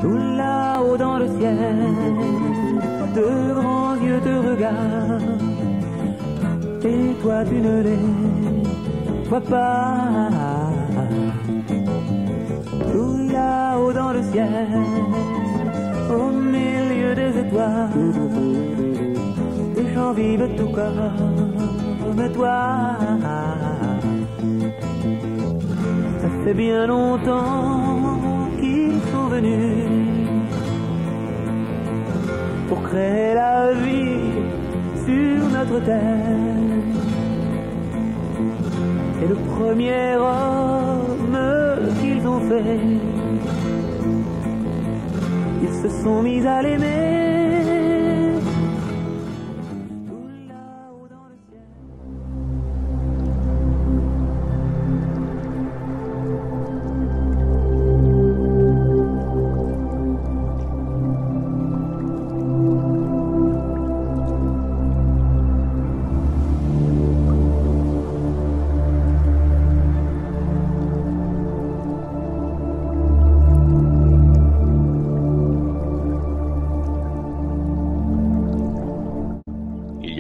Tout là-haut dans le ciel, de grands yeux te regardent, et toi tu ne les vois pas. Tout là-haut dans le ciel, au milieu des étoiles, des gens vivent tout comme toi. Ça fait bien longtemps qu'ils sont venus pour créer la vie sur notre terre. C'est le premier homme qu'ils ont fait. Ils se sont mis à l'aimer. Tout là-haut dans le ciel.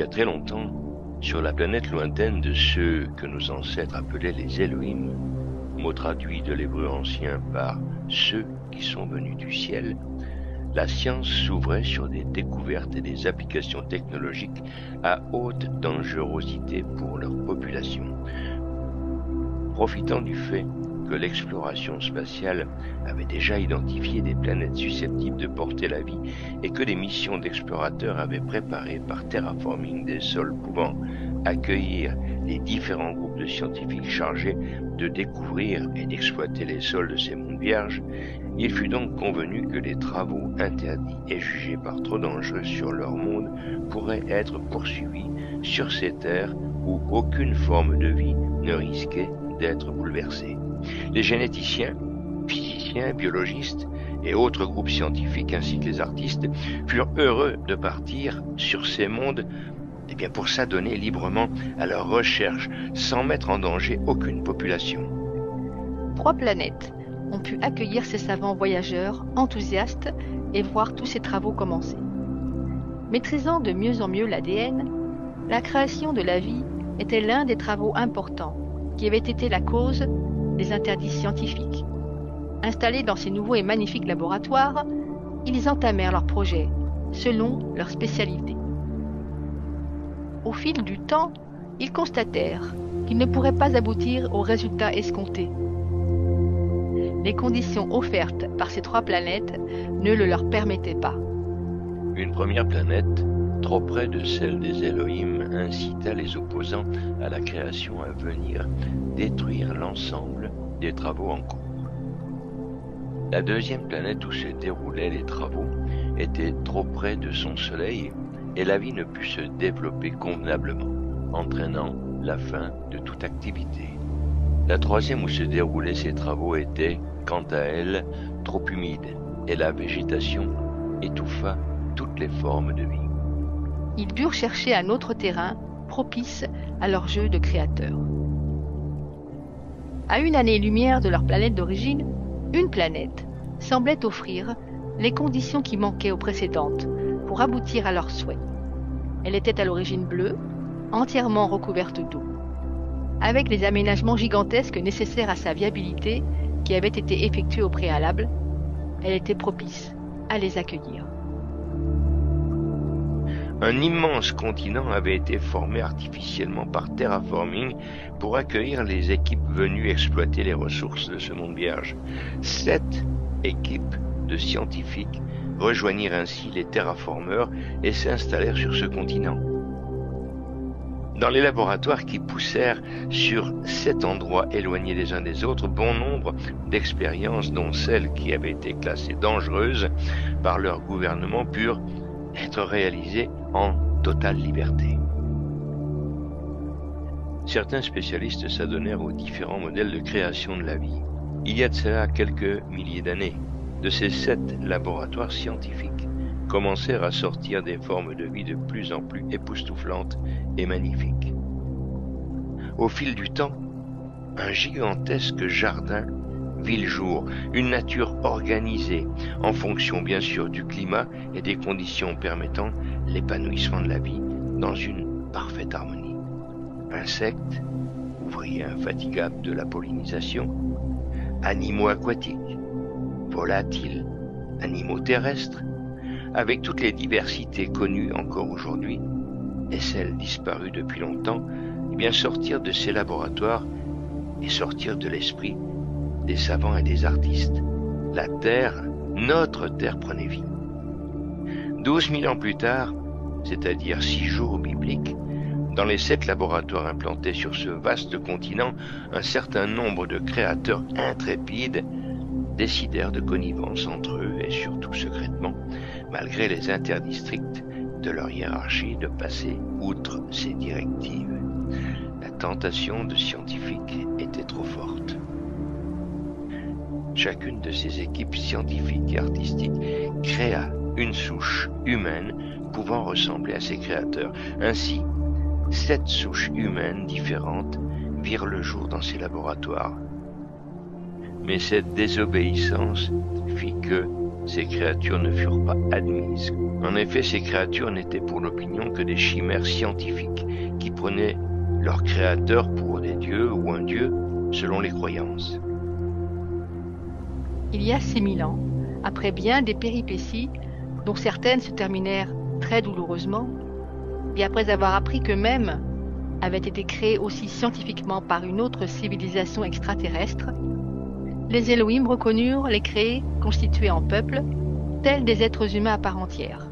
Très longtemps, sur la planète lointaine de ceux que nos ancêtres appelaient les Elohim, mot traduit de l'hébreu ancien par ceux qui sont venus du ciel, la science s'ouvrait sur des découvertes et des applications technologiques à haute dangerosité pour leur population. Profitant du fait que l'exploration spatiale avait déjà identifié des planètes susceptibles de porter la vie et que des missions d'explorateurs avaient préparé par terraforming des sols pouvant accueillir les différents groupes de scientifiques chargés de découvrir et d'exploiter les sols de ces mondes vierges, il fut donc convenu que les travaux interdits et jugés par trop dangereux sur leur monde pourraient être poursuivis sur ces terres où aucune forme de vie ne risquait d'être bouleversée. Les généticiens, physiciens, biologistes et autres groupes scientifiques ainsi que les artistes furent heureux de partir sur ces mondes pour s'adonner librement à leurs recherches sans mettre en danger aucune population. 3 planètes ont pu accueillir ces savants voyageurs enthousiastes et voir tous ces travaux commencer. Maîtrisant de mieux en mieux l'ADN, la création de la vie était l'un des travaux importants qui avait été la cause des interdits scientifiques. Installés dans ces nouveaux et magnifiques laboratoires, ils entamèrent leurs projets selon leur spécialité. Au fil du temps, ils constatèrent qu'ils ne pourraient pas aboutir aux résultats escomptés. Les conditions offertes par ces 3 planètes ne le leur permettaient pas. Une première planète, trop près de celle des Elohim, incita les opposants à la création à venir détruire l'ensemble des travaux en cours. La deuxième planète où se déroulaient les travaux était trop près de son soleil et la vie ne put se développer convenablement, entraînant la fin de toute activité. La troisième où se déroulaient ces travaux était, quant à elle, trop humide et la végétation étouffa toutes les formes de vie. Ils durent chercher un autre terrain propice à leur jeu de créateurs. À une année-lumière de leur planète d'origine, une planète semblait offrir les conditions qui manquaient aux précédentes pour aboutir à leurs souhaits. Elle était à l'origine bleue, entièrement recouverte d'eau. Avec les aménagements gigantesques nécessaires à sa viabilité qui avaient été effectués au préalable, elle était propice à les accueillir. Un immense continent avait été formé artificiellement par terraforming pour accueillir les équipes venues exploiter les ressources de ce monde vierge. 7 équipes de scientifiques rejoignirent ainsi les terraformeurs et s'installèrent sur ce continent. Dans les laboratoires qui poussèrent sur 7 endroits éloignés les uns des autres, bon nombre d'expériences, dont celles qui avaient été classées dangereuses par leur gouvernement, purent être réalisées en totale liberté. Certains spécialistes s'adonnèrent aux différents modèles de création de la vie. Il y a de cela quelques milliers d'années, de ces 7 laboratoires scientifiques commencèrent à sortir des formes de vie de plus en plus époustouflantes et magnifiques. Au fil du temps, un gigantesque jardin vit le jour, une nature organisée, en fonction bien sûr du climat et des conditions permettant l'épanouissement de la vie dans une parfaite harmonie. Insectes, ouvriers infatigables de la pollinisation, animaux aquatiques, volatiles, animaux terrestres, avec toutes les diversités connues encore aujourd'hui et celles disparues depuis longtemps, et bien sortir de ces laboratoires et sortir de l'esprit des savants et des artistes. La Terre, notre Terre prenait vie. 12 000 ans plus tard, c'est-à-dire 6 jours bibliques, dans les 7 laboratoires implantés sur ce vaste continent, un certain nombre de créateurs intrépides décidèrent de connivence entre eux et surtout secrètement, malgré les interdits stricts de leur hiérarchie, de passer outre ces directives. La tentation de scientifiques était trop forte. Chacune de ces équipes scientifiques et artistiques créa une souche humaine pouvant ressembler à ses créateurs. Ainsi, 7 souches humaines différentes virent le jour dans ces laboratoires. Mais cette désobéissance fit que ces créatures ne furent pas admises. En effet, ces créatures n'étaient pour l'opinion que des chimères scientifiques qui prenaient leurs créateurs pour des dieux ou un dieu selon les croyances. Il y a 6000 ans, après bien des péripéties, dont certaines se terminèrent très douloureusement, et après avoir appris qu'eux-mêmes avaient été créés aussi scientifiquement par une autre civilisation extraterrestre, les Elohim reconnurent les créés constitués en peuple, tels des êtres humains à part entière.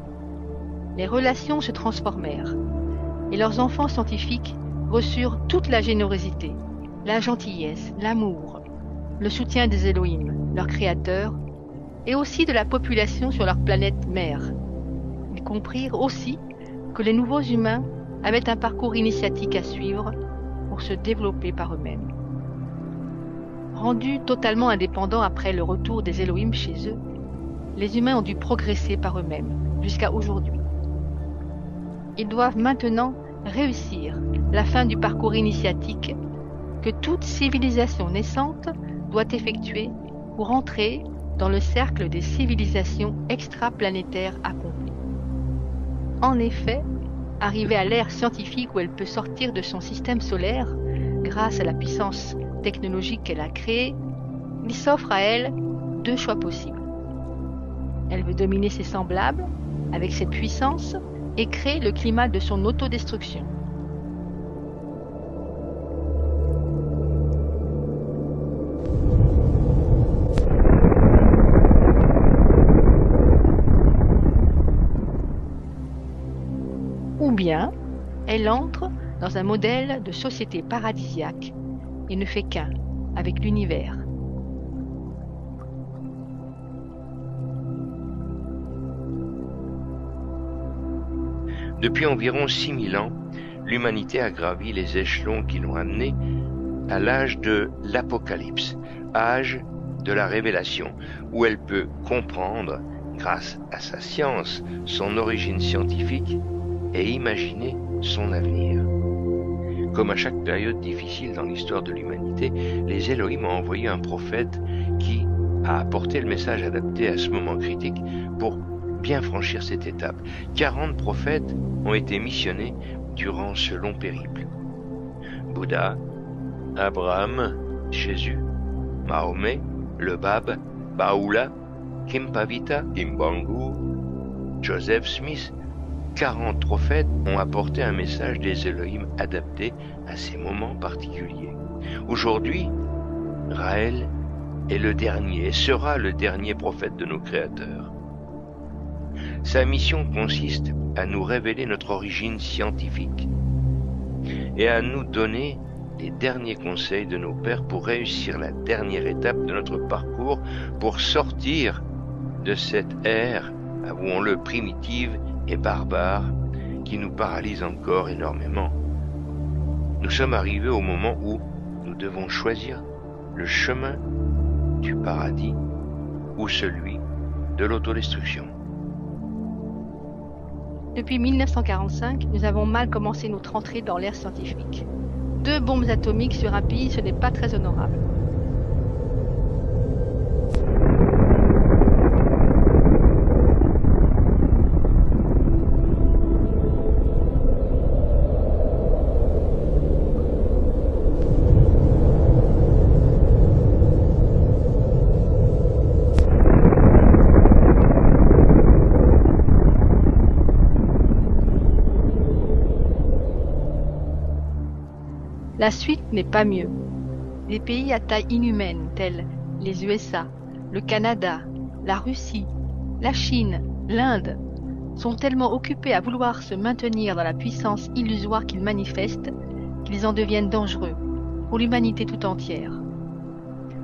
Les relations se transformèrent, et leurs enfants scientifiques reçurent toute la générosité, la gentillesse, l'amour, le soutien des Elohim, leurs créateurs, et aussi de la population sur leur planète mère. Ils comprirent aussi que les nouveaux humains avaient un parcours initiatique à suivre pour se développer par eux-mêmes. Rendus totalement indépendants après le retour des Elohim chez eux, les humains ont dû progresser par eux-mêmes jusqu'à aujourd'hui. Ils doivent maintenant réussir la fin du parcours initiatique que toute civilisation naissante doit effectuer pour entrer dans le cercle des civilisations extraplanétaires accomplies. En effet, arrivée à l'ère scientifique où elle peut sortir de son système solaire, grâce à la puissance technologique qu'elle a créée, il s'offre à elle 2 choix possibles. Elle veut dominer ses semblables avec cette puissance et créer le climat de son autodestruction. Ou bien, elle entre dans un modèle de société paradisiaque et ne fait qu'un avec l'univers. Depuis environ 6000 ans, l'humanité a gravi les échelons qui l'ont amené à l'âge de l'Apocalypse, âge de la révélation, où elle peut comprendre, grâce à sa science, son origine scientifique et imaginer son avenir. Comme à chaque période difficile dans l'histoire de l'humanité, les Elohim ont envoyé un prophète qui a apporté le message adapté à ce moment critique pour bien franchir cette étape. 40 prophètes ont été missionnés durant ce long périple. Bouddha, Abraham, Jésus, Mahomet, le Bab, Baha'u'llah, Kimpavita, Kimbangu, Joseph Smith, 40 prophètes ont apporté un message des Elohim adapté à ces moments particuliers. Aujourd'hui, Raël est le dernier et sera le dernier prophète de nos créateurs. Sa mission consiste à nous révéler notre origine scientifique et à nous donner les derniers conseils de nos pères pour réussir la dernière étape de notre parcours, pour sortir de cette ère, avouons-le, primitive et barbare, qui nous paralyse encore énormément. Nous sommes arrivés au moment où nous devons choisir le chemin du paradis ou celui de l'autodestruction. Depuis 1945, nous avons mal commencé notre entrée dans l'ère scientifique. 2 bombes atomiques sur un pays, ce n'est pas très honorable. La suite n'est pas mieux. Des pays à taille inhumaine tels les USA, le Canada, la Russie, la Chine, l'Inde sont tellement occupés à vouloir se maintenir dans la puissance illusoire qu'ils manifestent qu'ils en deviennent dangereux pour l'humanité tout entière.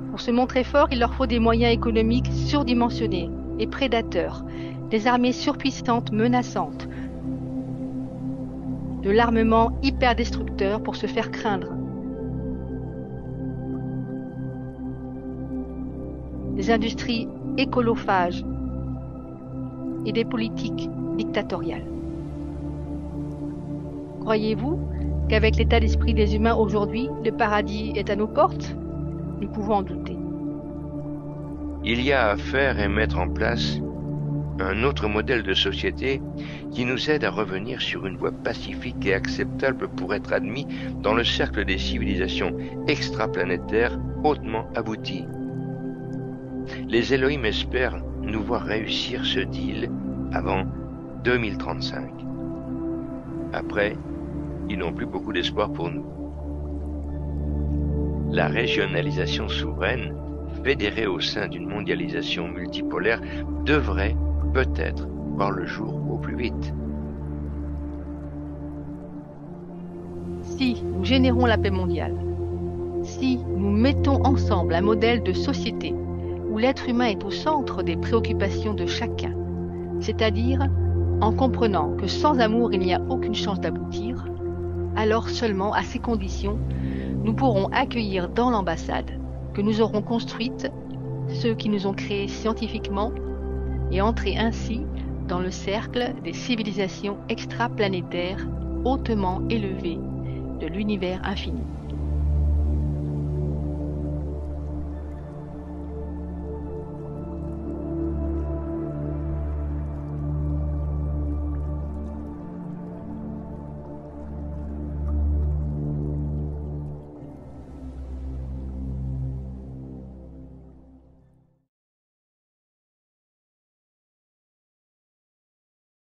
Pour se montrer fort, il leur faut des moyens économiques surdimensionnés et prédateurs, des armées surpuissantes menaçantes, de l'armement hyperdestructeur pour se faire craindre, des industries écolophages et des politiques dictatoriales. Croyez-vous qu'avec l'état d'esprit des humains aujourd'hui, le paradis est à nos portes? Nous pouvons en douter. Il y a à faire et mettre en place un autre modèle de société qui nous aide à revenir sur une voie pacifique et acceptable pour être admis dans le cercle des civilisations extraplanétaires hautement abouties. Les Elohim espèrent nous voir réussir ce deal avant 2035. Après, ils n'ont plus beaucoup d'espoir pour nous. La régionalisation souveraine, fédérée au sein d'une mondialisation multipolaire, devrait peut-être voir le jour au plus vite. Si nous générons la paix mondiale, si nous mettons ensemble un modèle de société où l'être humain est au centre des préoccupations de chacun, c'est-à-dire en comprenant que sans amour il n'y a aucune chance d'aboutir, alors seulement à ces conditions, nous pourrons accueillir dans l'ambassade que nous aurons construite ceux qui nous ont créés scientifiquement et entrer ainsi dans le cercle des civilisations extraplanétaires hautement élevées de l'univers infini.